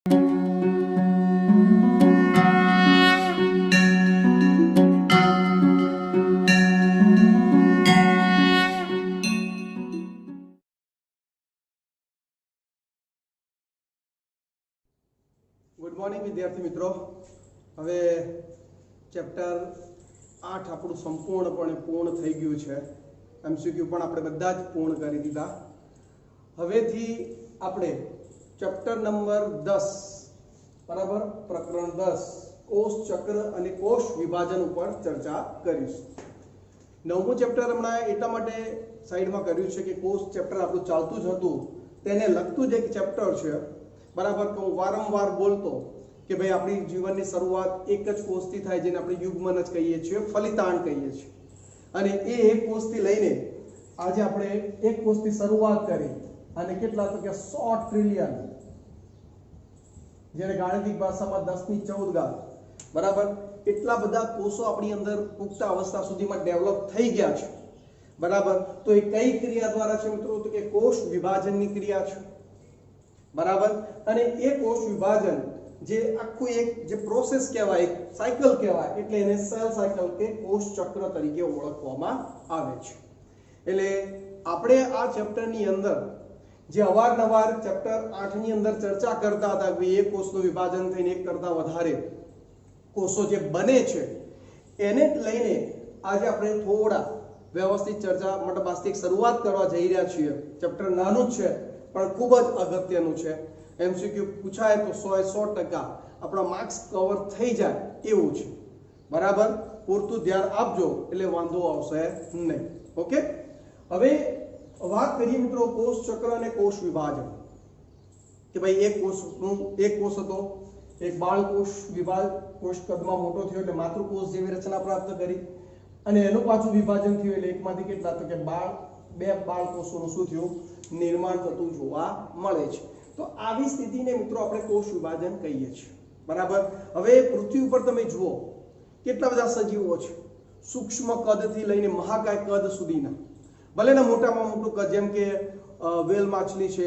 Good morning विद्यार्थी मित्रों। हवे चैप्टर 8 આપણું સંપૂર્ણપણે પૂર્ણ થઈ ગયું છે। એમસીક્યુ પણ આપણે બધા જ પૂર્ણ કરી દીધા। હવેથી આપણે ચેપ્ટર નંબર 10 બરાબર પ્રકરણ 10 કોષ ચક્ર અને કોષ વિભાજન ઉપર ચર્ચા કરીશું। નવમું ચેપ્ટર હમણાં એટલા માટે સાઈડમાં કર્યું છે કે કોષ ચેપ્ટર આપણું ચાલતું જ હતું તેને લગતું જ એક ચેપ્ટર છે बराबर। तो वारंवार बोलतो कि भाई अपनी जीवन की शुरुआत एक ज कोष थी थाय जेने આપણે યુગ્મનજ કહીએ છીએ, ફલિતાંડ કહીએ છીએ। અને એ એક કોષથી લઈને આજે આપણે એક કોષથી શરૂઆત કરી અને કેટલા તો કે 100 ટ્રિલિયન જેને ગાણિતિક ભાષામાં 10 ની 14 ઘાત બરાબર એટલા બધા કોષો આપણી અંદર પુખ્ત અવસ્થા સુધીમાં ડેવલપ થઈ ગયા છે બરાબર। તો એ કઈ ક્રિયા દ્વારા છે મિત્રો? તો કે કોષ વિભાજનની ક્રિયા છે बराबर। અને એ કોષ વિભાજન જે આખું એક જે પ્રોસેસ કહેવાય, એક સાયકલ કહેવાય, એટલે એને સેલ સાયકલ કે કોષ ચક્ર તરીકે ઓળખવામાં આવે છે। એટલે આપણે આ ચેપ્ટરની અંદર જે અવારનવાર ચેપ્ટર 8 ની અંદર ચર્ચા કરતા હતા કે એક કોષનું વિભાજન થઈને એક કરતા વધારે કોષો જે બને છે એને લઈને આજે આપણે થોડા વ્યવસ્થિત ચર્ચા મતલબ વાસ્તવિક શરૂઆત કરવા જઈ રહ્યા છીએ। ચેપ્ટર નાનું જ છે પણ ખૂબ જ અગત્યનું છે। એમસીક્યુ પૂછાય તો 100% આપણા માર્ક્સ કવર થઈ જાય એવું છે બરાબર। પૂરતું ધ્યાન આપજો એટલે વાંધો આવશે નહીં। ઓકે, હવે વાત કરીએ મિત્રો કોષ ચક્ર અને કોષ વિભાજન કે ભાઈ એક કોષ હતો, એક બાળકોષ વિભાજ કોષ કદમાં મોટો થયો એટલે માતૃકોષ જેવી રચના પ્રાપ્ત કરી અને એનું પાછું વિભાજન થયું એટલે એકમાંથી કેટલા તો કે બે બાળકોષોનું શું થયું? निर्माण થતું જોવા મળે છે। તો આવી સ્થિતિને મિત્રો આપણે કોષ વિભાજન કહીએ છીએ બરાબર। હવે પૃથ્વી ઉપર તમે જુઓ કેટલા બધા સજીવો છે, સૂક્ષ્મ કદથી લઈને મહાકાય કદ સુધીના, ભલેના મોટામાં મોટું કદ જેમ કે વેલ માછલી છે,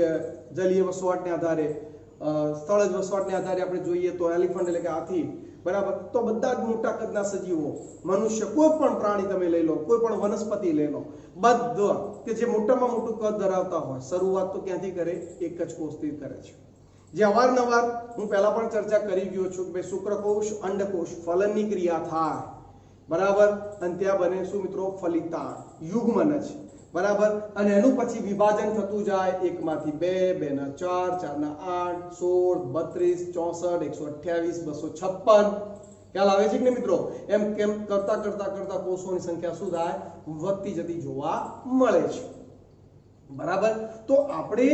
જલીય વસવાટને આધારે સ્થળજ વસવાટને આધારે આપણે જોઈએ તો એલિફન્ટ એટલે કે હાથી બરાબર। તો બધા જ મોટા કદના સજીવો, મનુષ્ય, કોઈ પણ प्राणी તમે લઈ લો, કોઈ પણ વનસ્પતિ લઈ લો, બધા કે જે મોટામાં મોટું કદ ધરાવતા હોય શરૂઆત તો ક્યાંથી કરે? એક જ કોષથી કરે છે। જે અવારનવાર હું પહેલા પણ ચર્ચા કરી ગયો છું કે ભાઈ શુક્રકોષ, અંડકોષ, ફલનની ક્રિયા થાય બરાબર અને ત્યાં બને શું મિત્રો? ફલિતાંડ, યુગ્મનજ બરાબર। અને એનું પછી વિભાજન થતું જાય, એકમાંથી 2, 2 ના 4, 4 ના 8, 16, 32, 64, 128, 256 ખ્યાલ આવે છે કે નહીં મિત્રો? એમ કેમ કરતા કરતા કરતા કોષોની સંખ્યા શું થાય? વધતી જતી જોવા મળે છે બરાબર। તો આપણે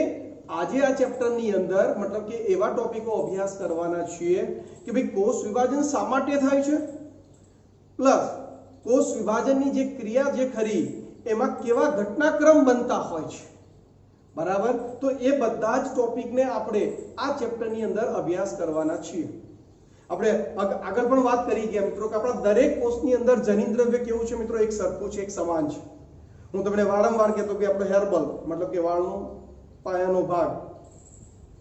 આજે આ ચેપ્ટરની અંદર મતલબ કે એવા ટોપિકો અભ્યાસ કરવાના છીએ કે ભાઈ કોષ વિભાજન શા માટે થાય છે પ્લસ કોષ વિભાજનની જે ક્રિયા જે ખરી એમાં કેવા ઘટનાક્રમ બનતા હોય છે બરાબર। તો એ બધા જ ટોપિકને આપણે આ ચેપ્ટરની અંદર અભ્યાસ કરવાના છીએ। આપણે આગળ પણ વાત કરી ગયા મિત્રો કે આપણા દરેક કોષની અંદર જનીનદ્રવ્ય કેવું છે મિત્રો? એક સરખું છે, એક સમાન છે। હું તમને વારંવાર કહેતો કે આપણો હેર બલ્બ મતલબ કે વાળનો પાયાનો ભાગ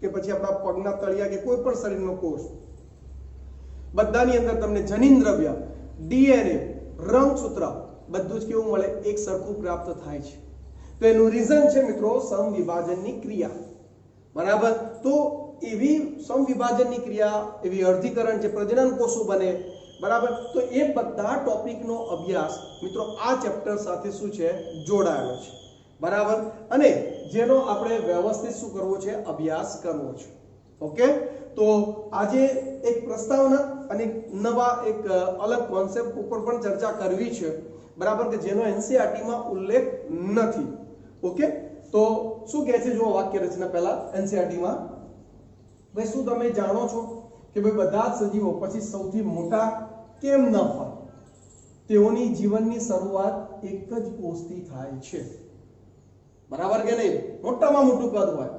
કે પછી આપણા પગના તળિયા કે કોઈ પણ શરીરનો કોષ બધાની અંદર તમને જનીનદ્રવ્ય, ડીએનએ, રંગસૂત્ર બધું જ કેવું મળે? એક સરખું પ્રાપ્ત થાય છે। તો એનું રીઝન છે મિત્રો સમવિભાજનની ક્રિયા બરાબર। તો એવી સમવિભાજનની ક્રિયા, એવી અર્ધીકરણ, જે પ્રજનન કોષો બને બરાબર। તો એ બધા ટોપિકનો અભ્યાસ મિત્રો આ ચેપ્ટર સાથે શું છે? જોડાયેલો છે બરાબર। અને જેનો આપણે વ્યવસ્થિત શું કરવો છે? અભ્યાસ કરવો છે। ઓકે, તો આજે એક પ્રસ્તાવના અને નવા એક અલગ કોન્સેપ્ટ ઉપર પણ ચર્ચા કરવી છે બરાબર કે જેનો એનસીઈઆરટી માં ઉલ્લેખ નથી। ઓકે, તો શું કહે છે? જો વાક્ય રચના પહેલા એનસીઈઆરટી માં ભાઈ શું તમે જાણો છો કે ભાઈ બધા જ સજીવો પછી સૌથી મોટા કેમ ન હોય? તેઓની જીવનની શરૂઆત એક જ કોષથી થાય છે બરાબર કે નહીં? મોટામાં મોટું કદ હોય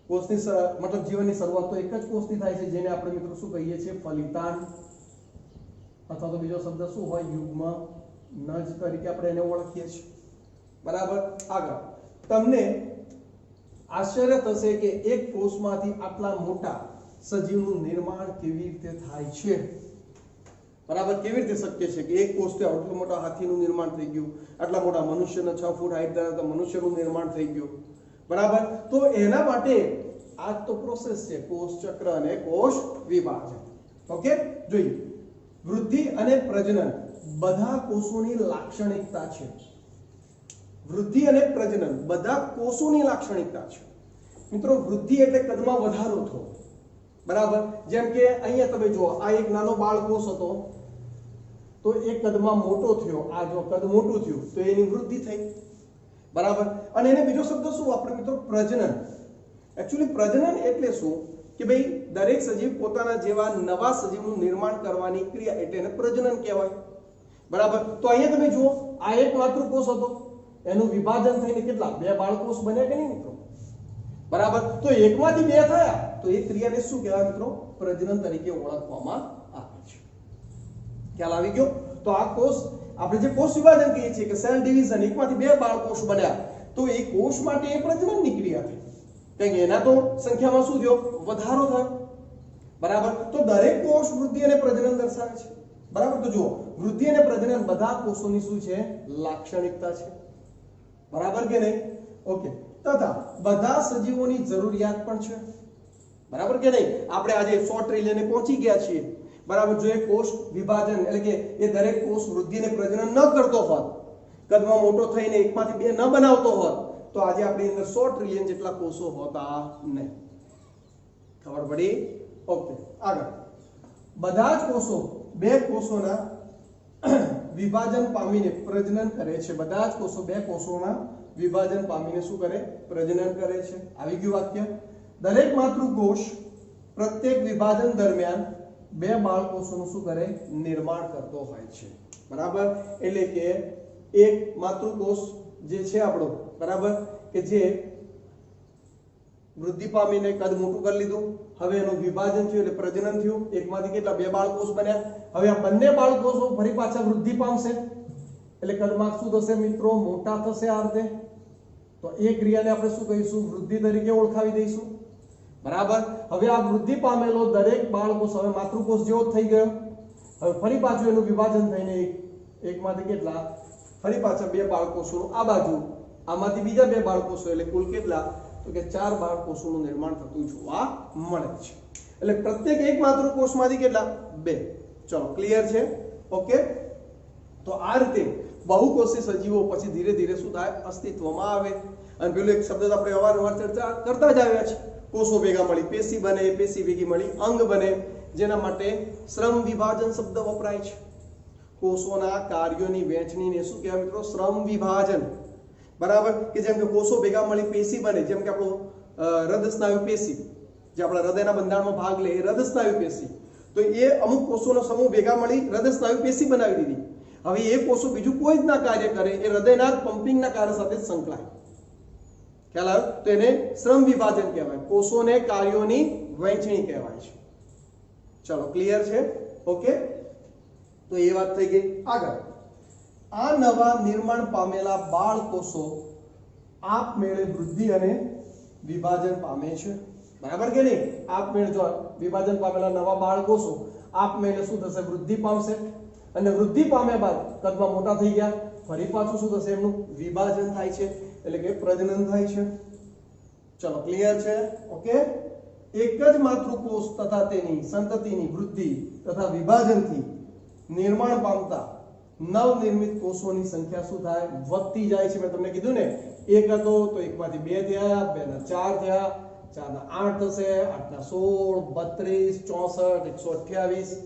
કોષની મતલબ જીવનની શરૂઆત તો એક જ કોષથી થાય છે જેને આપણે મિત્રો શું કહીએ છીએ? ફલિતાંડ અથવા તો બીજો શબ્દ શું હોય? યુગ્મનજ તરીકે આપણે એને ઓળખીએ છીએ બરાબર। આગળ તમને આશ્ચર્ય થશે કે એક કોષમાંથી આટલા મોટા સજીવનું નિર્માણ કેવી રીતે થાય છે? બરાબર, કેવી રીતે શક્ય છે કે એક કોષથી આટલા મોટા હાથીનું નિર્માણ થઈ ગયું, આટલા મોટા મનુષ્યના 6 ફૂટ હાઈટ ધરાવતા મનુષ્યનું નિર્માણ થઈ ગયું? બરાબર, તો એના માટે આ તો પ્રોસેસ છે, કોષ ચક્ર અને કોષ વિભાજન. ઓકે, જોઈએ. વૃદ્ધિ અને પ્રજનન બધા કોષોની લાક્ષણિકતા છે. વૃદ્ધિ અને પ્રજનન બધા કોષોની લાક્ષણિકતા છે. મિત્રો, વૃદ્ધિ એટલે કદમાં વધારો થવો. બરાબર, જેમ કે અહીંયા તમે જુઓ, આ એક નાનો બાળકોષ હતો તો એ કદમાં મોટો થયો, આ જો કદ મોટું થયું તો એની વૃદ્ધિ થઈ. બરાબર, અને એને બીજો શબ્દ શું વાપરે મિત્રો? પ્રજનન. એકચ્યુઅલી પ્રજનન એટલે શું કે ભાઈ દરેક સજીવ પોતાના જેવા નવા સજીવનું નિર્માણ કરવાની ક્રિયા, એટલે એને પ્રજનન કહેવાય. બરાબર, તો અહીંયા તમે જુઓ, આ એક માતૃકોષ હતો, એનું વિભાજન થઈને કેટલા 2 બાળકોષ બન્યા કે નહીં મિત્રો? બરાબર, તો એકમાંથી 2 થયા તો એ ક્રિયાને શું કહેવાય મિત્રો? પ્રજનન તરીકે ઓળખવામાં આવે છે. ખ્યાલ આવી ગયો? તો આ કોષ, આપણે જે કોષ વિભાજન કહીએ છીએ કે સેલ ડિવિઝન, એકમાંથી 2 બાળકોષ બન્યા તો એ કોષ માટે એ પ્રજનનની ક્રિયા થઈ. કારણ કે એના તો સંખ્યામાં શું થયો? વધારો થયો. બરાબર, તો દરેક કોષ વૃદ્ધિ અને પ્રજનન દર્શાવે છે. બરાબર, તો જુઓ, વૃદ્ધિ અને પ્રજનન બધા કોષોની શું છે? લાક્ષણિકતા છે. બરાબર કે નહીં? ઓકે, તથા બધા સજીવોની જરૂરિયાત પણ છે. બરાબર કે નહીં? આપણે આજે 100 ટ્રિલિયને પહોંચી ગયા છીએ. બરાબર, જો એ કોષ વિભાજન એટલે કે એ દરેક કોષ વૃદ્ધિ અને પ્રજનન ન કરતો હોત, કદમાં મોટો થઈને એકમાંથી 2 ન બનાવતો હોત, તો આજે આપણી અંદર 100 ટ્રિલિયન જેટલા કોષો હોતા નહીં. ખબર પડી? ઓકે, આગળ. બધા જ કોષો 2 કોષોના વિભાજન પામીને પ્રજનન કરે છે. બધા જ કોષો 2 કોષોના વિભાજન પામીને શું કરે? પ્રજનન કરે છે. આવી ગયું વાક્ય. દરેક માતૃકોષ પ્રત્યેક વિભાજન દરમિયાન 2 બાળકોષોનું શું કરે? નિર્માણ કરતો હોય છે. બરાબર, એટલે કે એક માતૃકોષ જે છે આપણો, બરાબર, કે જે વૃદ્ધિ પામીને કદ મોટું કરી લીધું, હવે એનું વિભાજન થયું એટલે પ્રજનન થયું, એકમાંથી કેટલા 2 બાળકોષ બન્યા. હવે આ બંને બાળકોષો ફરી પાછા વૃદ્ધિ પામશે એટલે કદમાં શું થશે મિત્રો? મોટા થશે. આ રીતે તો એ ક્રિયાને આપણે શું કહીશું? વૃદ્ધિ તરીકે ઓળખાવી દઈશું. બરાબર, હવે આ વૃદ્ધિ પામેલો દરેક બાળકોષ હવે માતૃકોષ જેવો થઈ ગયો. હવે ફરી પાછું એનું વિભાજન થઈને એકમાંથી કેટલા? ફરી પાછા 2 બાળકોષોનું આ બાજુ, આમાંથી બીજા 2 બાળકોષો, એટલે કુલ કેટલા? તો કે 4 બાળકોષોનું નિર્માણ થતું જોવા મળે છે. એટલે પ્રત્યેક એક માતૃકોષમાંથી કેટલા? 2. ચલો, ક્લિયર છે? ઓકે, તો આ રીતે બહુકોષી સજીવો પછી ધીરે ધીરે શું થાય? અસ્તિત્વમાં આવે. અને પેલો એક શબ્દ આપણે અવારનવાર ચર્ચા કરતા જ આવ્યા છે, કોષો ભેગા મળી પેશી બને, પેશી ભેગી મળી અંગ બને, જેના માટે શ્રમ વિભાજન શબ્દ વપરાય છે. કોષોના કાર્યોની વહેંચણીને શું કહેવાય મિત્રો? શ્રમ વિભાજન. બરાબર, કે જેમ કે કોષો ભેગા મળી પેશી બને, જેમ કે આપણો હૃદય સ્નાયુ પેશી, જે આપણા હૃદયના બંધારણમાં ભાગ લે એ હૃદય સ્નાયુ પેશી, તો એ અમુક કોષોનો સમૂહ ભેગા મળી હૃદય સ્નાયુ પેશી બનાવી દીધી. હવે એ કોષો બીજું કોઈ જ ના કાર્ય કરે, એ હૃદયના પંપિંગના કાર્ય સાથે સંકળાય. ખ્યાલ આવ્યો? તો એને શ્રમ વિભાજન કહેવાય. કોષોને કાર્યોની વહેંચણી કહેવાય છે. ચલો, ક્લિયર છે? ઓકે, તો એ વાત થઈ ગઈ. આગળ, આ નવા નિર્માણ પામેલા બાળકોષો આપમેળે વૃદ્ધિ અને વિભાજન પામે છે. બરાબર કે નહીં? આપમેળે જો વિભાજન પામેલા નવા બાળકોષો આપમેળે શું થશે? વૃદ્ધિ પામશે. અને વૃદ્ધિ પામ્યા બાદ કદમાં મોટા થઈ ગયા, ફરી પાછું શું થશે? એમનું વિભાજન થાય છે, એટલે કે પ્રજનન થાય છે. ચલો, ક્લિયર છે? ઓકે, એક જ માતૃકોષ તથા તેની સંતતિની વૃદ્ધિ તથા વિભાજનથી નિર્માણ પામતા નવનિર્મિત કોષોની સંખ્યા શું થાય? વધતી જાય છે. મેં તમને કીધું ને, એક હતો તો એકમાંથી 2 થયા, 2 ના 4 થયા, 4 ના 8 થશે, 8 ના 16, 32, 64, 128.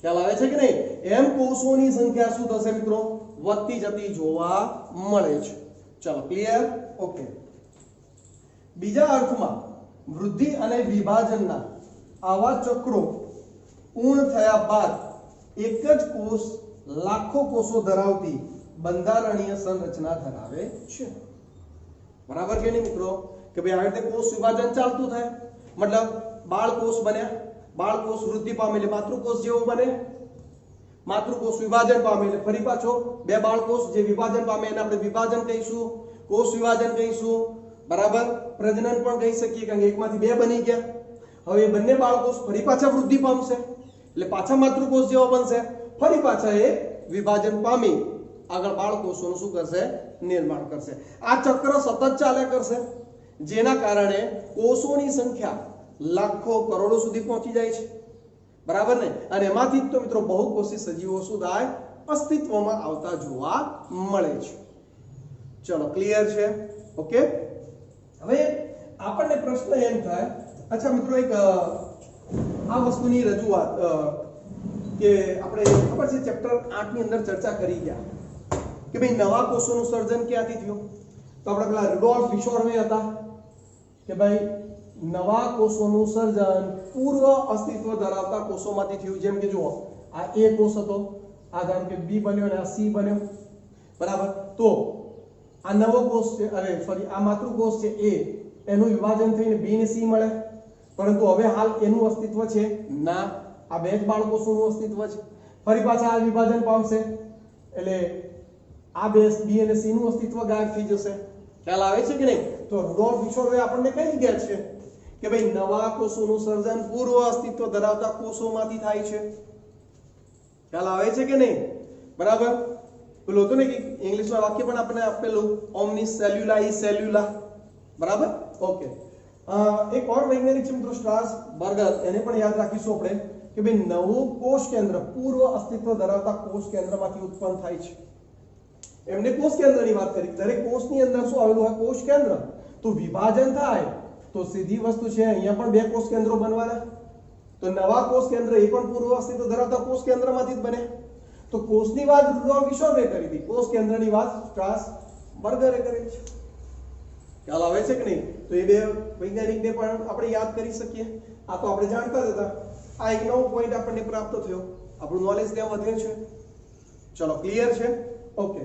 ખ્યાલ આવે છે કે નહીં? એમ કોષોની સંખ્યા શું થશે મિત્રો? વધતી જતી જોવા મળે છે. ચલો, ક્લિયર? ઓકે. બીજા અર્થમાં વૃદ્ધિ અને વિભાજનના આવા ચક્રો પૂર્ણ થયા બાદ એક જ કોષ લાખો કોષો ધરાવતી બંધારણીય સંરચના ધરાવે છે. બરાબર કે નહીં મિત્રો? કે ભાઈ આ રીતે કોષ વિભાજન ચાલતું થાય, મતલબ બાળકોષ બન્યા, બાળકોષ વૃદ્ધિ પામે એટલે માતૃકોષ જેવો બને, માતૃકોષ વિભાજન પામે એટલે ફરી પાછો 2 બાળકોષ જે વિભાજન પામે એને આપણે વિભાજન કહીશું, કોષ વિભાજન કહીશું. બરાબર, પ્રજનન પણ કહી શકીએ, કારણ કે એકમાંથી 2 બની ગયા. હવે એ બંને બાળકોષ ફરી પાછા વૃદ્ધિ પામશે એટલે પાછા માતૃકોષ જેવા બનશે, ફરી પાછા એ વિભાજન પામી આગળ બાળકોષોનું શું કરશે? નિર્માણ કરશે. આ ચક્ર સતત ચાલ્યા કરશે, જેના કારણે કોષોની સંખ્યા લાખો કરોડો સુધી પહોંચી જાય છે, બરાબર ને? અને એમાંથી જ તો મિત્રો બહુકોષી સજીવો શું થાય? અસ્તિત્વમાં આવતા જોવા મળે છે. ચલો, ક્લિયર છે? ઓકે. હવે આપણને પ્રશ્ન એમ થાય, અચ્છા મિત્રો, એક આ વસ્તુની રજૂઆત કે આપણે ખબર છે ચેપ્ટર 8 ની અંદર ચર્ચા કરી ગયા કે ભાઈ નવા કોષોનું સર્જન ક્યાંથી થયું? તો આપણે પેલા રુડોલ્ફ વિશોર્વે હતા કે ભાઈ નવા કોષોનું સર્જન પૂર્વ અસ્તિત્વ ધરાવતા કોષોમાંથી થયું. જેમ કે જુઓ, આ A કોષ હતો, આ ધારો કે B બન્યો અને આ C બન્યો, બરાબર? તો આ નવો કોષ છે, આ માતૃકોષ છે A, એનું વિભાજન થઈને B ને C મળે, પરંતુ હવે હાલ એનું અસ્તિત્વ છે ના, આ બે જ બાળકોષોનું અસ્તિત્વ છે. ફરી પાછા આ વિભાજન પામશે એટલે આ બે B અને C નું અસ્તિત્વ ગાયબ થઈ જશે. ખ્યાલ આવે છે કે નહીં? તો રુડોલ્ફ વિશોર્વે આપણને કહી ગયા છે કે ભાઈ નવા કોષોનું સર્જન પૂર્વ અસ્તિત્વ ધરાવતા કોષોમાંથી થાય છે. ખ્યાલ આવે છે કે નહીં? બરાબર. પેલું હતું ને કે ઇંગ્લિશમાં વાક્ય પણ આપણે આપેલું, ઓમની સેલ્યુલા ઈ સેલ્યુલા, બરાબર? ઓકે. એક ઓર વૈજ્ઞાનિક છે મિત્રો સ્ટ્રાસબર્ગર, એને પણ યાદ રાખીશું આપણે કે ભાઈ નવું કોષ કેન્દ્ર પૂર્વ અસ્તિત્વ ધરાવતા કોષ કેન્દ્રમાંથી ઉત્પન્ન થાય છે. એમને કોષ કેન્દ્રની વાત કરી. દરેક કોષની અંદર શું આવેલું હોય? કોષ કેન્દ્ર. તો વિભાજન થાય તો સીધી વસ્તુ છે, અહીંયા પણ બે કોષ કેન્દ્રો બનવાના. તો નવા કોષ કેન્દ્ર એ પણ પૂર્વ અસ્તિત્વ ધરાવતા કોષ કેન્દ્રમાંથી જ બને. તો કોષની વાત રુડોલ્ફ વિશોર્વે કરી હતી, કોષ કેન્દ્રની વાત સ્ટ્રાસબર્ગરે કરી છે. ખ્યાલ આવે છે કે નહીં? તો એ બે વૈજ્ઞાનિકને પણ આપણે યાદ કરી શકીએ. આ તો આપણે જાણતા જ હતા. આ એક નવો પોઈન્ટ આપણને પ્રાપ્ત થયો, આપણું નોલેજ ત્યાં વધે છે. ચલો, ક્લિયર છે? ઓકે.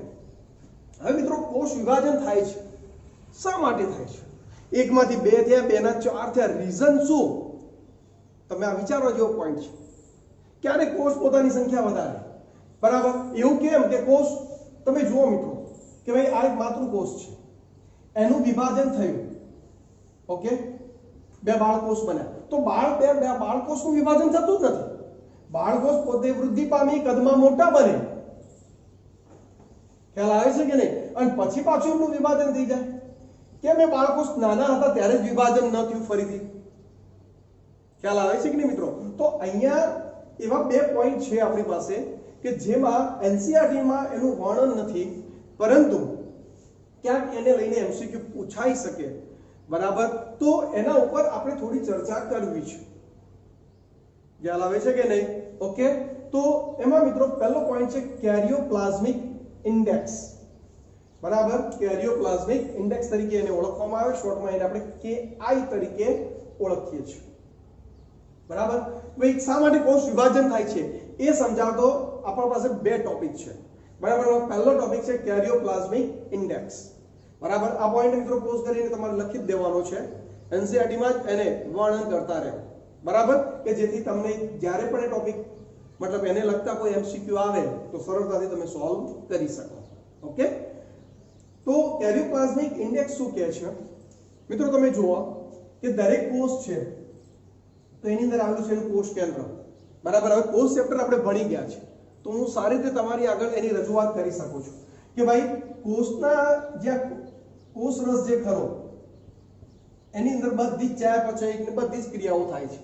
હવે મિત્રો, કોષ વિભાજન થાય છે, શા માટે થાય છે? એકમાંથી બે થયા, બે ના ચાર થયા, રીઝન શું? તમે આ વિચારવા જેવો પોઈન્ટ છે. ક્યારે કોષ પોતાની સંખ્યા વધારે? બરાબર. એવું કેમ કે કોષ, તમે જુઓ મિત્રો કે ભાઈ આ એક માતૃકોષ છે, એનું વિભાજન થયું, ઓકે, બે બાળકોષ બન્યા. તો બે બાળકોષનું વિભાજન થતું જ નથી. બાળકોષ પોતે વૃદ્ધિ પામી કદમાં મોટા બને, ખ્યાલ આવે છે કે નહીં? અને પછી પાછું એમનું વિભાજન થઈ જાય. કેમ? એ બાળકોષ નાના હતા ત્યારે જ વિભાજન ન થયું ફરીથી. ખ્યાલ આવે છે કે નહીં મિત્રો? તો અહીંયા એવા બે પોઈન્ટ છે આપણી પાસે કે જેમાં એનસીઈઆરટીમાં એનું વર્ણન નથી, પરંતુ ક્યાંક એને લઈને એમસીક્યુ પૂછાઈ શકે, બરાબર? તો એના ઉપર આપણે થોડી ચર્ચા કરવી છે. ખ્યાલ આવે છે કે નહીં? ઓકે. તો એમાં મિત્રો પહેલો પોઈન્ટ છે કેરિયોપ્લાઝમિક ઇન્ડેક્સ, બરાબર? કેરિયોપ્લાઝમિક ઇન્ડેક્સ તરીકે એને ઓળખવામાં આવે, શોર્ટમાં એને આપણે KI તરીકે ઓળખીએ છીએ, બરાબર? ભાઈ શા માટે કોષ વિભાજન થાય છે એ સમજાવતો આપણા પાસે બે ટોપિક છે, બરાબર? પહેલો ટોપિક છે કેરિયોપ્લાઝમિક ઇન્ડેક્સ, બરાબર? આ પોઈન્ટ મિત્રો પોઝ કરીને તમારે લખી જ દેવાનો છે, એનસીઈઆરટીમાં જ એને વર્ણન કરતા રહે, બરાબર? કે જેથી તમને જ્યારે પણ એ ટોપિક મતલબ એને લગતા કોઈ એમસીક્યુ આવે તો સરળતાથી તમે સોલ્વ કરી શકો. ઓકે. તો કેરિયોપ્લાઝમિક ઇન્ડેક્સ શું કહે છે મિત્રો? તમે જુઓ કે દરેક કોષ છે તો એની અંદર આવેલું છે એનું કોષ કેન્દ્ર, બરાબર? હવે કોષ ચેપ્ટર આપણે ભણી ગયા છે, તો હું સારી રીતે તમારી આગળ એની રજૂઆત કરી શકું છું કે ભાઈ કોષના જે કોષ રસ જે ખરો એની અંદર બધી જ ચયાપચય ને બધી જ ક્રિયાઓ થાય છે.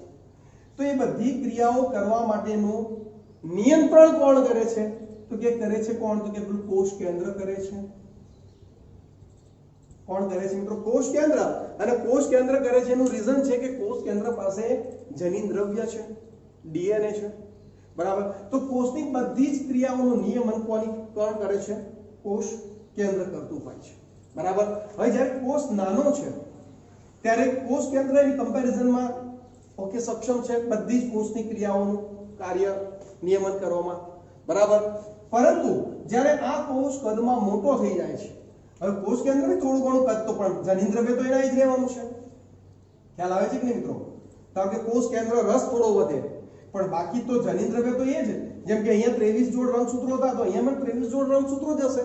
તો એ બધી ક્રિયાઓ કરવા માટેનું નિયંત્રણ કોણ કરે છે? તો કે કરે છે કોણ? તો કે પેલું કોષ કેન્દ્ર કરે છે. કોણ કરે છે મિત્રો? કોષ કેન્દ્ર. અને કોષ કેન્દ્ર કરે છે એનું રીઝન છે કે કોષ કેન્દ્ર પાસે જનીન દ્રવ્ય છે, ડીએનએ છે, બરાબર? તો કોષની બધી જ ક્રિયાઓનું નિયમન કોણ કરે છે? કોષ કેન્દ્ર કરતું હોય છે, બરાબર? હવે જ્યારે કોષ નાનો છે ત્યારે કોષ કેન્દ્ર એની કમ્પેરિઝનમાં ઓકે સક્ષમ છે બધી જ કોષની ક્રિયાઓનું કાર્ય નિયમન કરવામાં, બરાબર? પરંતુ જ્યારે આ કોષ કદમાં મોટો થઈ જાય છે, હવે કોષ કેન્દ્રને થોડું ઘણું કદ તો પણ જનીન દ્રવ્ય તો એના જ રહેવાનું છે. ખ્યાલ આવે છે કે નહીં મિત્રો? કારણ કે કોષ કેન્દ્ર રસ થોડો વધે પણ બાકી તો જનીન દ્રવ્ય તો એ જ. જેમ કે અહીંયા 23 જોડ રંગસૂત્રો હતા તો અહીંયા પણ 23 જોડ રંગસૂત્રો જ હશે.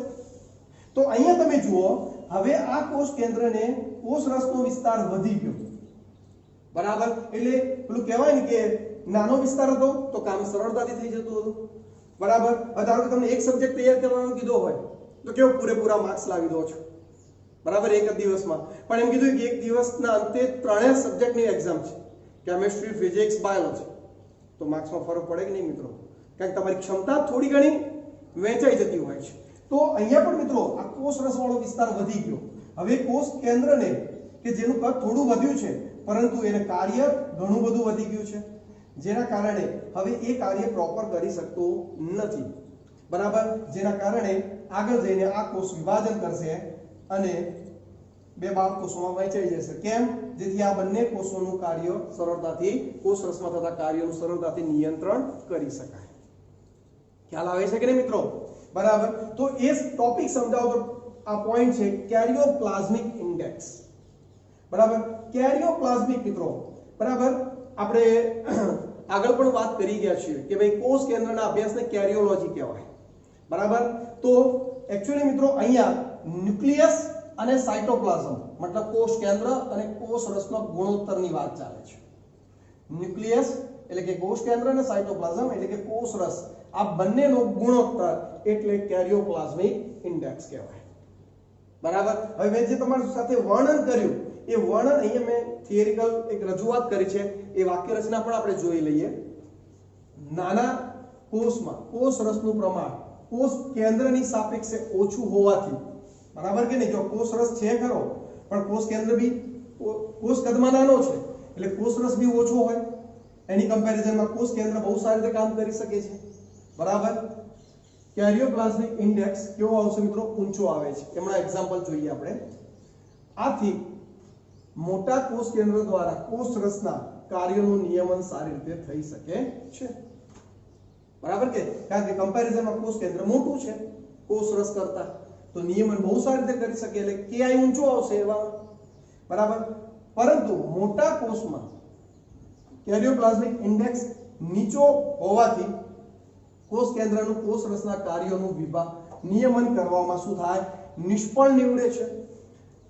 તો અહીંયા તમે જુઓ હવે આ કોષ કેન્દ્રને કોષ રસનો વિસ્તાર વધી ગયો, બરાબર, એટલે પેલું કહેવાય ને કે નાનો વિસ્તાર હતો તો કામ સરળતાથી થઈ જતું હતું. બરાબર, હવે ધારો કે તમને એક સબ્જેક્ટ તૈયાર કરવાનો કીધો હોય તો કેવો પૂરેપૂરા માર્ક્સ લાવી દો છો. બરાબર, એક જ દિવસમાં. પણ એમ કીધું કે એક દિવસના અંતે ત્રણેય સબ્જેક્ટની એક્ઝામ છે, કેમિસ્ટ્રી, ફિઝિક્સ, બાયોલોજી, તો માર્ક્સમાં ફરક પડે કે નહીં મિત્રો? કારણ કે તમારી ક્ષમતા થોડી ઘણી વહેંચાઈ જતી હોય છે. તો અહીંયા પણ મિત્રો આ કોષ રસવાળો વિસ્તાર વધી ગયો. હવે કોષ કેન્દ્રને કે જેનું કદ થોડું વધ્યું છે પરંતુ એને કાર્ય ઘણું બધું વધી ગયું છે, જેના કારણે હવે એ કાર્ય પ્રોપર કરી શકતો નથી. બરાબર, જેના કારણે આગળ જઈને આ કોષ વિભાજન કરશે અને બે બાળ કોષોમાં વહેંચાઈ જશે. કેમ? જેથી આ બંને કોષોનું કાર્ય સરળતાથી, કોષ રસમાં થતા કાર્યોનું સરળતાથી નિયંત્રણ કરી શકાય. ખ્યાલ આવે છે કે નહીં મિત્રો? બરાબર, તો એ ટોપિક સમજાવો તો આ પોઈન્ટ છે કેરિયોપ્લાઝમિક ઇન્ડેક્સ. બરાબર, કેરિયોપ્લાઝમિક મિત્રો, બરાબર, આપણે આગળ પણ વાત કરી ગયા છીએ કે ભાઈ કોષ કેન્દ્રના અભ્યાસને કેરિયોલોજી કહેવાય. બરાબર, તો એકચ્યુઅલી મિત્રો અહીંયા ન્યુક્લિયસ અને સાયટોપ્લાઝમ મતલબ કોષ કેન્દ્ર અને કોષ રસનો ગુણોત્તરની વાત ચાલે છે. ન્યુક્લિયસ એટલે કે કોષ કેન્દ્ર અને સાયટોપ્લાઝમ એટલે કે કોષ રસ, આ બંનેનો ગુણોત્તર એટલે કેરિયોપ્લાઝમિક ઇન્ડેક્સ કહેવાય. બરાબર, હવે મેં જે તમારી સાથે વર્ણન કર્યું એ વર્ણન અહીંયા મેં થિયરિકલ એક રજૂઆત કરી છે, એ વાક્ય રચના પણ આપણે જોઈ લઈએ. નાના કોષમાં કોષ રસનું પ્રમાણ કોષ કેન્દ્રની સાપેક્ષે ઓછું હોવાથી, બરાબર કે નહીં? જો કોષ રસ છે ખરો પણ કોષ કેન્દ્ર બી કોષ કદમાં નાનો છે એટલે કોષ રસ બી ઓછો હોય, એની કમ્પેરિઝનમાં કોષ કેન્દ્ર બહુ સારી રીતે કામ કરી શકે છે. બરાબર, કેરિયોપ્લાઝમિક ઇન્ડેક્સ કેવો આવશે મિત્રો? ઊંચો આવે છે. એમના એક્ઝામ્પલ જોઈએ આપણે. આથી મોટા કોષ કેન્દ્ર દ્વારા કોષ રસના કાર્યોનું નિયમન સારી રીતે થઈ શકે છે. બરાબર કે? કારણ કે કમ્પેરિઝનમાં કોષ કેન્દ્ર મોટું છે કોષ રસ કરતા, તો નિયમન બહુ સારી રીતે કરી શકે એટલે KI ઊંચો આવશે એવા. બરાબર, પરંતુ મોટા કોષમાં કેરિયોપ્લાઝમિક ઇન્ડેક્સ નીચો હોવાથી કોષ કેન્દ્રનું કોષ રસના કાર્યોનું નિયમન કરવામાં શું થાય? નિષ્ફળ નીવડે છે.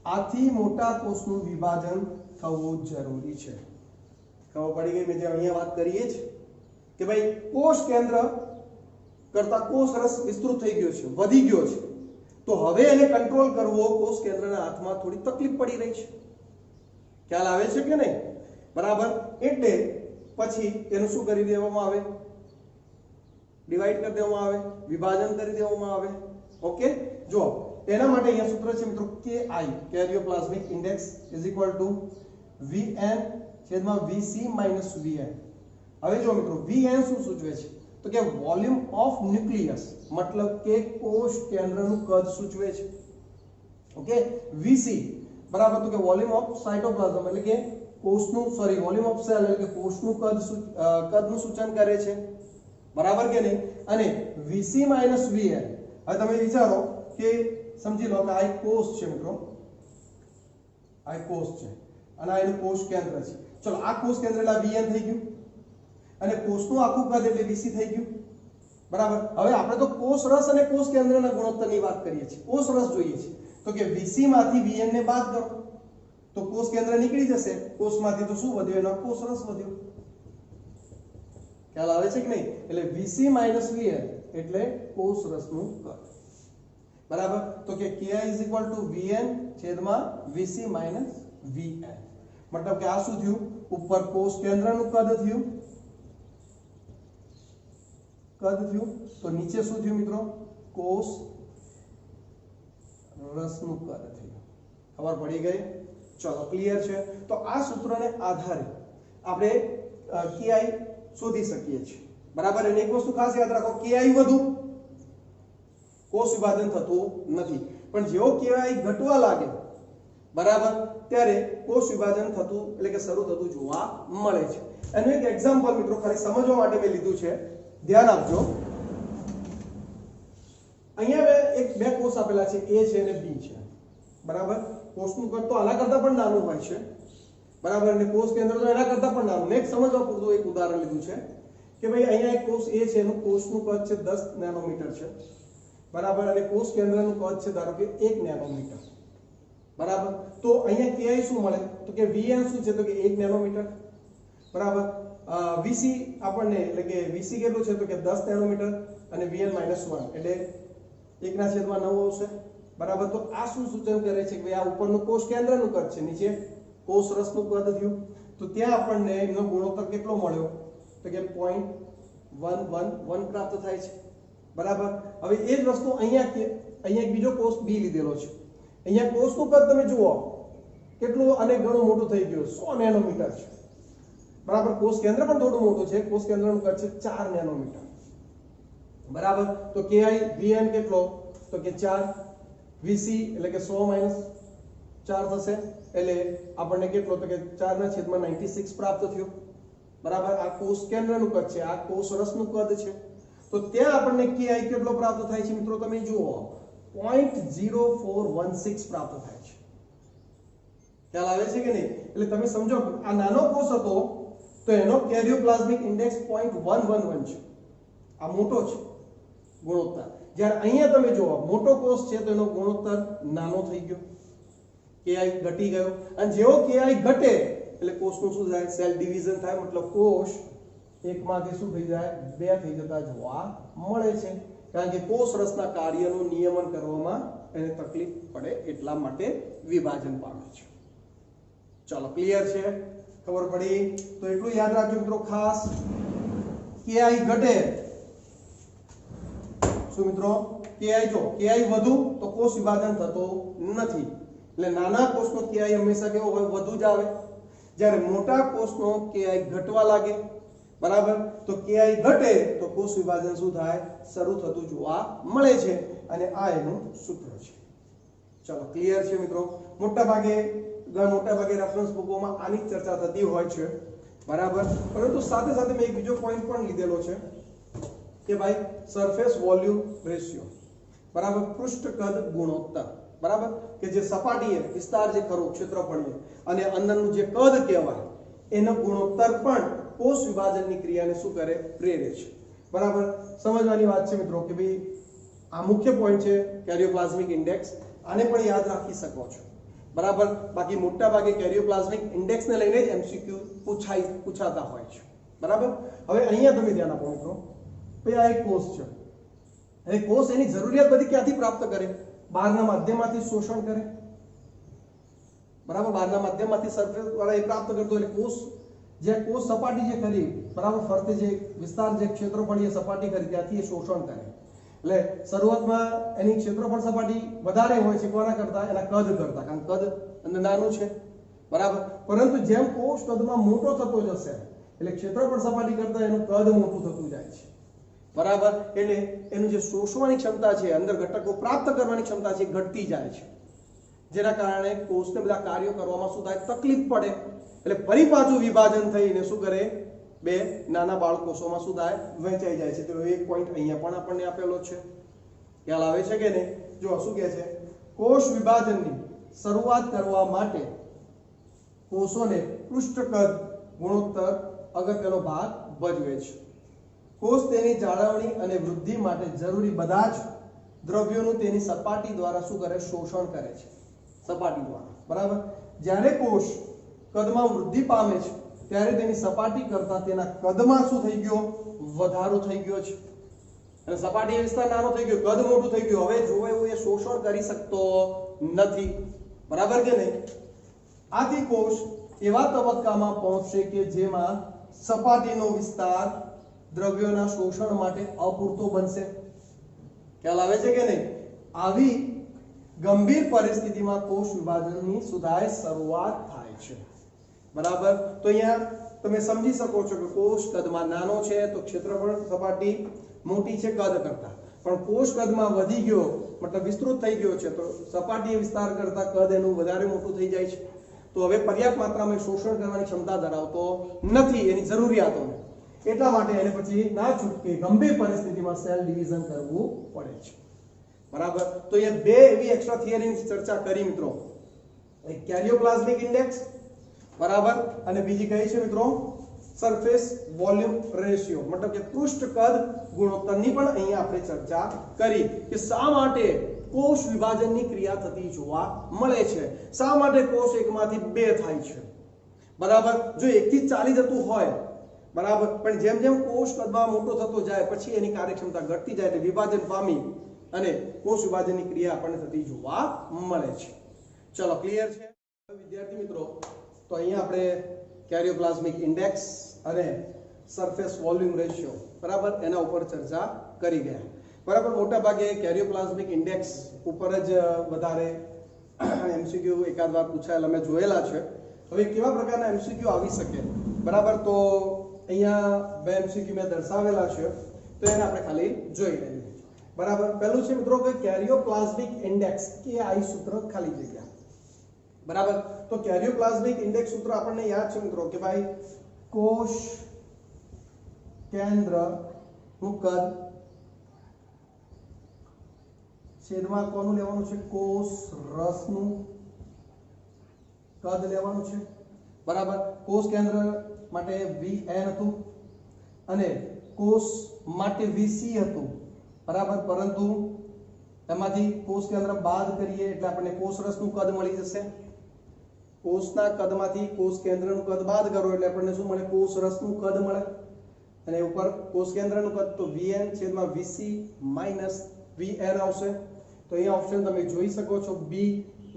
આથી મોટા કોષનું વિભાજન થવું જરૂરી છે. ખબર પડી ગઈ? મેં જે અહીંયા વાત કરીએ છે કે ભાઈ કોષ કેન્દ્ર કરતા કોષ રસ વિસ્તૃત થઈ ગયો છે, વધી ગયો છે, તો હવે એને કંટ્રોલ કરવો કોષ કેન્દ્રના હાથમાં થોડી તકલીફ પડી રહી છે. ખ્યાલ આવે છે કે નહીં? બરાબર, એટલે પછી એનું શું કરી દેવામાં આવે? ડિવાઈડ કરી દેવામાં આવે, વિભાજન કરી દેવામાં આવે. ઓકે, જો એના માટે અહીંયા સૂત્ર છે મિત્રો KI, karyoplasmic index is equal to Vn છેદમાં Vc માઈનસ Vn. હવે જો મિત્રો Vn શું સૂચવે છે? તો કે વોલ્યુમ ઓફ ન્યુક્લિયસ, મતલબ કે કોષ કેન્દ્રનું કદ સૂચવે છે. ઓકે, Vc બરાબર તો કે વોલ્યુમ ઓફ સાયટોપ્લાઝમ એટલે કે કોષનું વોલ્યુમ ઓફ સેલ એટલે કે કોષનું કદનું સૂચન કરે છે. બરાબર કે નહીં? અને Vc માઈનસ Vn, હવે તમે વિચારો કે સમજી લો કે આ એક કોષ છે મિત્રો, આ એક કોષ છે અને આ એનું કોષ કેન્દ્ર છે. ચલો આ કોષ કેન્દ્ર એટલે Vn થઈ ગયું અને કોષનું આખું કદ એટલે Vc થઈ ગયું. બરાબર, હવે આપણે તો કોષ રસ અને કોષ કેન્દ્રના ગુણોત્તરની વાત કરીએ છીએ, કોષ રસ જોઈએ છે, તો કે Vc માંથી Vn ને બાદ કરો તો કોષ કેન્દ્ર નીકળી જશે, કોષમાંથી તો શું વધ્યું? એનો કોષ રસ વધ્યો. ખ્યાલ આવે છે કે નહીં? એટલે Vc માઈનસ Vn એટલે કોષ રસનું કદ. બરાબર, તો કે KI is equal to Vn છેદમાં Vc માઈનસ Vn, મતલબ કે આ શું થયું? ઉપર કોષ કેન્દ્રનું કદ થયું, તો નીચે શું થયું મિત્રો? કોષ રસનું કદ થયું. ખબર પડી ગઈ? ચલો ક્લિયર છે? તો આ સૂત્રને આધારે આપણે KI શોધી શકીએ છીએ. બરાબર, અને એક વસ્તુ ખાસ યાદ રાખો, KI વધુ કોષ વિભાજન થતું નથી, પણ જેવો KI ઘટવા લાગે બરાબર ત્યારે કોષ વિભાજન થતું એટલે કે શરૂ થતું જોવા મળે છે. એનું એક એક્ઝામ્પલ મિત્રો ખાલી સમજવા માટે મેં લીધું છે, ધ્યાન આપજો. અહીંયા એક બે કોષ આપેલા છે, A છે અને B છે. બરાબર, કોષનું કદ તો આના કરતા પણ નાનું હોય છે. બરાબર, અને કોષ કેન્દ્ર તો એના કરતા પણ નાનું. મેં સમજવા પૂરતું એક ઉદાહરણ લીધું છે કે ભાઈ અહીંયા એક કોષ A છે, એનું કોષનું કદ છે 10 નેનોમીટર છે. બરાબર, અને કોષ કેન્દ્રનું કદ છે ધારો કે 1 નેનોમીટર. બરાબર. તો અહીંયા KI શું મળે તો કે Vn શું છે તો કે 1 નેનોમીટર બરાબર. Vc આપણને એટલે કે Vc કેટલું છે તો કે 10 નેનોમીટર અને Vn -1 એટલે 1/9 આવશે બરાબર. તો આ શું સૂચન કરે છે કે ભાઈ આ ઉપરનું કોષ કેન્દ્રનું કદ છે, નીચે કોષ રસનું કદ થયું. તો ત્યાં આપણને એનો ગુણોત્તર કેટલો મળ્યો તો કે 0.111 પ્રાપ્ત થાય છે બરાબર. હવે એ જ વસ્તુ અહીંયા એક બીજો કોષ B લીધેલો છે. અહીંયા કોષનું કદ તમે જુઓ કેટલું અનેક ગણું મોટું થઈ ગયું 100 નેનોમીટર છે બરાબર. કોષ કેન્દ્ર પણ થોડું મોટું છે, કોષ કેન્દ્રનું કદ છે 4 નેનોમીટર બરાબર. તો KI Vn કેટલો તો કે 4, Vc એટલે કે 100 - 4 થશે એટલે આપણને કેટલો તો કે 4/96 પ્રાપ્ત થયો બરાબર. આ કોષ કેન્દ્રનું કદ છે, આ કોષ રસનું કદ છે. તો ત્યાં આપણને KI કેટલો પ્રાપ્ત થાય છે મિત્રો તમે જુઓ 0.0416 પ્રાપ્ત થાય છે. ખ્યાલ આવે છે કે નહીં? એટલે તમે સમજો આ નાનો કોષ હતો તો એનો કેરિયોપ્લાઝમિક ઇન્ડેક્સ 0.111 છે, આ મોટો છે ગુણોત્તર. જ્યારે અહીંયા તમે જુઓ મોટો કોષ છે તો એનો ગુણોત્તર નાનો થઈ ગયો, KI ઘટી ગયો. અને જેવો KI ઘટે એટલે કોષનું શું થાય સેલ ડિવિઝન થાય, મતલબ કોષ એકમાંથી શું થઈ જાય 2 થઈ જતા જોવા મળે છે. કારણ કે કોષ રસના કાર્યનું નિયમન કરવામાં એને તકલીફ પડે એટલા માટે વિભાજન પામે છે. ચાલો ક્લિયર છે, ખબર પડી? તો એટલું યાદ રાખજો મિત્રો ખાસ, KI ઘટે શું મિત્રો KI વધુ તો કોષ વિભાજન થતો નથી. એટલે નાના કોષનો KI હંમેશા કેવો હોય વધુ જ આવે. જ્યારે મોટા કોષનો KI ઘટવા લાગે બરાબર તો KI ઘટે તો કોષ વિભાજન શું થાય શરૂ થતું જોવા મળે છે અને આ એનું સૂત્ર છે. ચાલો ક્લિયર છે મિત્રો? મોટા ભાગે રેફરન્સ બુકોમાં આની ચર્ચા થતી હોય છે બરાબર. પરંતુ સાથે સાથે મેં એક બીજો પોઈન્ટ પણ લીધેલો છે કે ભાઈ સરફેસ વોલ્યુમ રેશિયો બરાબર, પૃષ્ઠ કદ ગુણોત્તર બરાબર, કે જે સપાટીએ વિસ્તાર જે ખરો ક્ષેત્રફળીય અને અંદરનું જે કદ કહેવાય એનો ગુણોત્તર પણ કોષ વિભાજનની ક્રિયાને શું કરે પ્રેરે છે બરાબર. સમજવાની વાત છે મિત્રો કે ભાઈ આ મુખ્ય પોઈન્ટ છે કેરિયોપ્લાઝમિક ઇન્ડેક્સ, આને પણ યાદ રાખી શકો છો બરાબર. બાકી મોટા ભાગે કેરિયોપ્લાઝમિક ઇન્ડેક્સને લઈને જ MCQ પૂછાતા હોય છે બરાબર. હવે અહીંયા તમે ધ્યાન આપો મિત્રો, ભાઈ આ એક કોષ છે, હવે કોષ એની જરૂરિયાત બધી ક્યાંથી પ્રાપ્ત કરે? બહારના માધ્યમમાંથી શોષણ કરે બરાબર. બહારના માધ્યમમાંથી સરફેસ દ્વારા એ પ્રાપ્ત કરતો એટલે કોષ સપાટી જે ખરી બરાબર, ફરતે જે વિસ્તાર જે ક્ષેત્રફળીય સપાટી ખરી ત્યાંથી એ શોષણ કરે. એટલે શરૂઆતમાં એની ક્ષેત્રફળ સપાટી વધારે હોય છે કોના કરતા? એના કદ કરતા, કારણ કદ અંદર નાનું છે બરાબર. પરંતુ જેમ કોષ કદમાં મોટો થતો જશે એટલે ક્ષેત્રફળ સપાટી કરતા એનું કદ મોટું થતું જાય છે બરાબર. એટલે એનું જે શોષવાની ક્ષમતા છે, અંદર ઘટકો પ્રાપ્ત કરવાની ક્ષમતા છે ઘટતી જાય છે, જેના કારણે કોષને બધા કાર્યો કરવામાં શું થાય તકલીફ પડે. એટલે ફરી પાછું વિભાજન થઈને શું કરે બે નાના બાળકોષોમાં શું થાય વહેંચાઈ જાય છે. તો એક પોઈન્ટ અહીંયા પણ આપણને આપેલો છે, ખ્યાલ આવે છે કે નહીં? જો શું કહે છે, કોષ વિભાજનની શરૂઆત કરવા માટે કોષોને પૃષ્ઠ કદ ગુણોત્તર અગત્યનો ભાગ ભજવે છે. કોષ તેની જાળવણી અને વૃદ્ધિ માટે જરૂરી બધા જ દ્રવ્યોનું તેની સપાટી દ્વારા શું કરે શોષણ કરે છે સપાટી દ્વારા બરાબર. જ્યારે કોષ કદમાં વૃદ્ધિ પામે છે ત્યારે તેની સપાટી કરતા તેના કદમાં શું થઈ ગયો વધારો થઈ ગયો છે. અને સપાટી વિસ્તાર નાનો થઈ ગયો, કદ મોટું થઈ ગયું. હવે જોવે એવું એ શોષણ કરી શકતો નથી બરાબર કે નહીં? આથી કોષ એવા તબક્કામાં પહોંચશે કે જેમાં સપાટીનો વિસ્તાર દ્રવ્યોના શોષણ માટે અપૂરતો બનશે. ખ્યાલ આવે છે કે નહીં? આવી ગંભીર પરિસ્થિતિમાં કોષ વિભાજનની સુધાય શરૂઆત થાય છે બરાબર. તો અહીંયા તમે સમજી શકો છો કે કોષ કદમાં નાનો છે તો ક્ષેત્રફળ સપાટી મોટી છે કદ કરતા, પણ કોષ કદમાં વધી ગયો મતલબ વિસ્તૃત થઈ ગયો છે તો સપાટીય વિસ્તાર કરતા કદ એનું વધારે મોટું થઈ જાય છે. તો હવે પર્યાપ્ત માત્રામાં શોષણ કરવાની ક્ષમતા ધરાવતો નથી એની જરૂરિયાતોને, એટલા માટે એને પછી ના છૂટકે ગંભીર પરિસ્થિતિમાં સેલ ડિવિઝન કરવું પડે છે બરાબર. તો એ બે એવી એક્સ્ટ્રા થિયરીની ચર્ચા કરી મિત્રો, એક કેરિયોપ્લાઝમિક ઇન્ડેક્સ બરાબર અને બીજી કઈ છે મિત્રો સરફેસ વોલ્યુમ રેશિયો, મતલબ કે પૃષ્ઠ કદ ગુણોત્તરની પણ અહીંયા આપણે ચર્ચા કરી કે શા માટે કોષ વિભાજનની ક્રિયા થતી જોવા મળે છે. શા માટે કોષ એકમાંથી બે થાય છે? બરાબર, જો એકથી જ ચાલી જતું હોય બરાબર, પણ જેમ જેમ કોષ કદમાં મોટો થતો જાય પછી એની કાર્યક્ષમતા ઘટતી જાય એટલે વિભાજન પામી અને કોષ વિભાજનની ક્રિયા આપણને થતી જોવા મળે છે. ચલો ક્લિયર છે વિદ્યાર્થી મિત્રો? તો અહીંયા આપણે કેરિયોપ્લાઝમિક ઇન્ડેક્સ અને સરફેસ વોલ્યુમ રેશિયો બરાબર એના ઉપર ચર્ચા કરી ગયા. બરાબર, મોટા ભાગે કેરિયોપ્લાઝમિક ઇન્ડેક્સ ઉપર જ વધારે એમસીક્યુ એકાદ વાર પૂછાયેલા મેં જોયેલા છે. હવે કેવા પ્રકારના એમસીક્યુ આવી શકે બરાબર, તો અહીંયા બે એમસીક્યુ મેં દર્શાવેલા છે તો એને આપણે ખાલી જોઈ લઈએ. બરાબર, પહેલું છે મિત્રો કે કેરિયોપ્લાઝમિક ઇન્ડેક્સ KI સૂત્ર ખાલી જગ્યા. બરાબર, તો કેરિયોપ્લાઝમિક ઇન્ડેક્સ સૂત્ર આપણને યાદ છે મિત્રો કે ભાઈ કોષ કેન્દ્રનું કદ છેદમાં કોનું લેવાનું છે? કોષ રસનું કદ લેવાનું છે. બરાબર, કોષ કેન્દ્ર માટે Vn હતું અને કોષ માટે Vc હતું. બરાબર, પરંતુ એમાંથી કોષ કેન્દ્ર બાદ કરીએ એટલે આપણને કોષ રસનું કદ મળી જશે. કોષના કદમાંથી કોષ કેન્દ્રનું કદ બાદ કરો એટલે આપણને શું મળે? કોષ રસનું કદ મળે. અને ઉપર કોષ કેન્દ્રનું કદ તો Vn છેદમાં Vc માઈનસ Vn આવશે. તો અહીંયા ઓપ્શન તમે જોઈ શકો છો B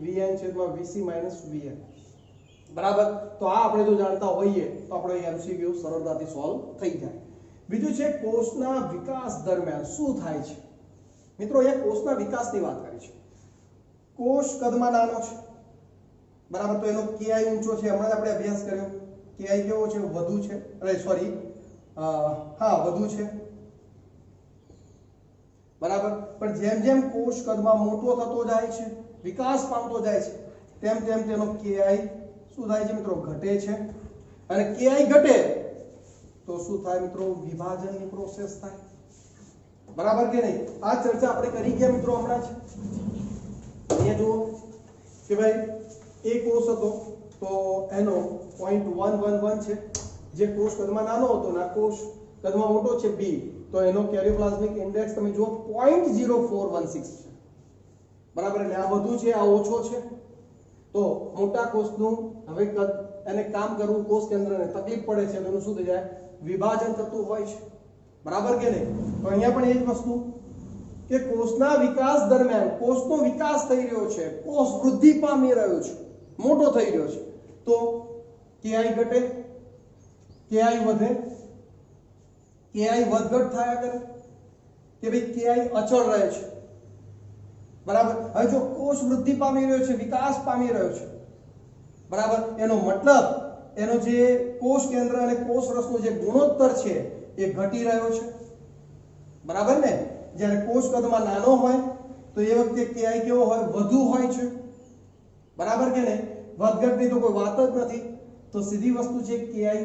Vn છેદમાં Vc માઈનસ Vn. બરાબર, તો આ આપણે જો જાણતા હોઈએ તો આપણો એમસીક્યુ સરળતાથી સોલ્વ થઈ જાય. બીજું છે કોષના વિકાસ દરમિયાન શું થાય છે? મિત્રો અહીંયા કોષના વિકાસની વાત કરી છે. કોષ કદમાં નાનો છે બરાબર, તો એનો KI ઊંચો છે. હમણાં જ આપણે અભ્યાસ કર્યો KI કેવો છે? વધુ છે. અરે સોરી, વધુ છે. બરાબર, પણ જેમ જેમ કોષ કદમાં મોટો થતો જાય છે, વિકાસ પામતો જાય છે, તેમ તેમ તેનો KI શું થાય છે મિત્રો? ઘટે છે. અને KI ઘટે તો શું થાય મિત્રો? વિભાજનની પ્રોસેસ થાય. બરાબર કે નહીં? આ ચર્ચા આપણે કરી ગયા મિત્રો હમણાં જ. અહીંયા જુઓ કે ભાઈ એ કોષ હતો તો એનો 0.111 છે, જે કોષ કદમાં નાનો હતો ના કોષ કદમાં મોટો છે B, તો એનો કેરિયોપ્લાઝમિક ઇન્ડેક્સ તમે જુઓ 0.0416 છે. બરાબર, એટલે આ વધુ છે, આ ઓછો છે. તો મોટા કોષનું હવે કદ એને કામ કરવું કોષ કેન્દ્રને તકલીફ પડે છે તો એનું શું થઈ જાય? વિભાજન થતું હોય છે. બરાબર કે નહીં? તો અહીંયા પણ એ જ વસ્તુ કે કોષના વિકાસ દરમિયાન કોષનો વિકાસ થઈ રહ્યો છે, કોષ વૃદ્ધિ પામી રહ્યો છે, મોટો થઈ રહ્યો છે, તો KI ઘટે, KI વધે, KI વધઘટ થયા કરે કે ભાઈ KI અચળ રહે છે. બરાબર, હવે જો કોષ વૃદ્ધિ પામી રહ્યો છે, વિકાસ પામી રહ્યો છે બરાબર, એનો મતલબ એનો જે કોષ કેન્દ્ર અને કોષ રસનો જે ગુણોત્તર છે એ ઘટી રહ્યો છે. બરાબર ને? જ્યારે કોષ કદમાં નાનો હોય તો એ વખતે KI કેવો હોય? વધુ હોય છે. બરાબર કે નહીં? વધઘટની તો કોઈ વાત જ નથી. તો સીધી વસ્તુ છે KI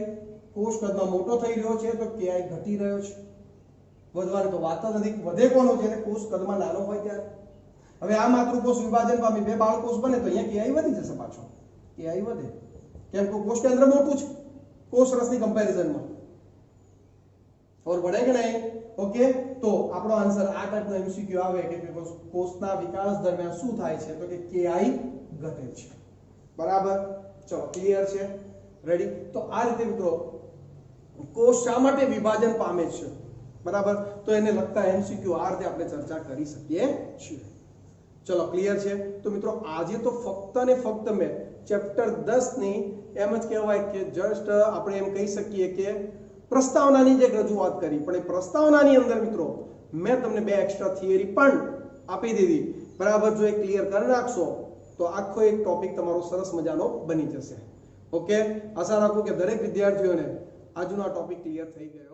કોષ કદમાં મોટો થઈ રહ્યો છે તો KI ઘટી રહ્યો છે. વધવાની તો વાત જ નથી. વધે કોનો? જ્યારે કોષ કદમાં નાનો હોય ત્યારે. હવે આ માતૃકોષ વિભાજન પામી બે બાળકોષ બને તો અહીંયા KI વધી જશે પાછો. KI વધે કેમ કે કોષ કેન્દ્ર મોટું છે કોષ રસની કમ્પેરિઝનમાં. ખબર પડે કે નહીં? ઓકે, તો આપણો આન્સર આ ટાઈપનો એમસીક્યુ આવે કે કોષના વિકાસ દરમિયાન શું થાય છે? તો કે KI ઘટે છે. બરાબર, ચલો ક્લિયર છે? રેડી? તો આ રીતે મિત્રો કોષ શા માટે વિભાજન પામે છે બરાબર, તો એને લગતા એમસીક્યુ આ રીતે આપણે ચર્ચા કરી શકીએ છીએ. ચલો ક્લિયર છે? તો મિત્રો આજે તો ફક્ત ને ફક્ત મેં ચેપ્ટર 10 ની એમ જ કહેવાય કે જસ્ટ આપણે એમ કહી શકીએ કે પ્રસ્તાવનાની જે રજૂઆત કરી, પણ એ પ્રસ્તાવનાની અંદર મિત્રો મેં તમને બે એક્સ્ટ્રા થિયરી પણ આપી દીધી. બરાબર, જો એ ક્લિયર કરી નાખશો તો આખો એક ટોપિક તમારો સરસ મજાનો બની જશે. ઓકે, આશા રાખું કે દરેક વિદ્યાર્થીઓને આજનો આ ટોપિક ક્લિયર થઈ ગયો.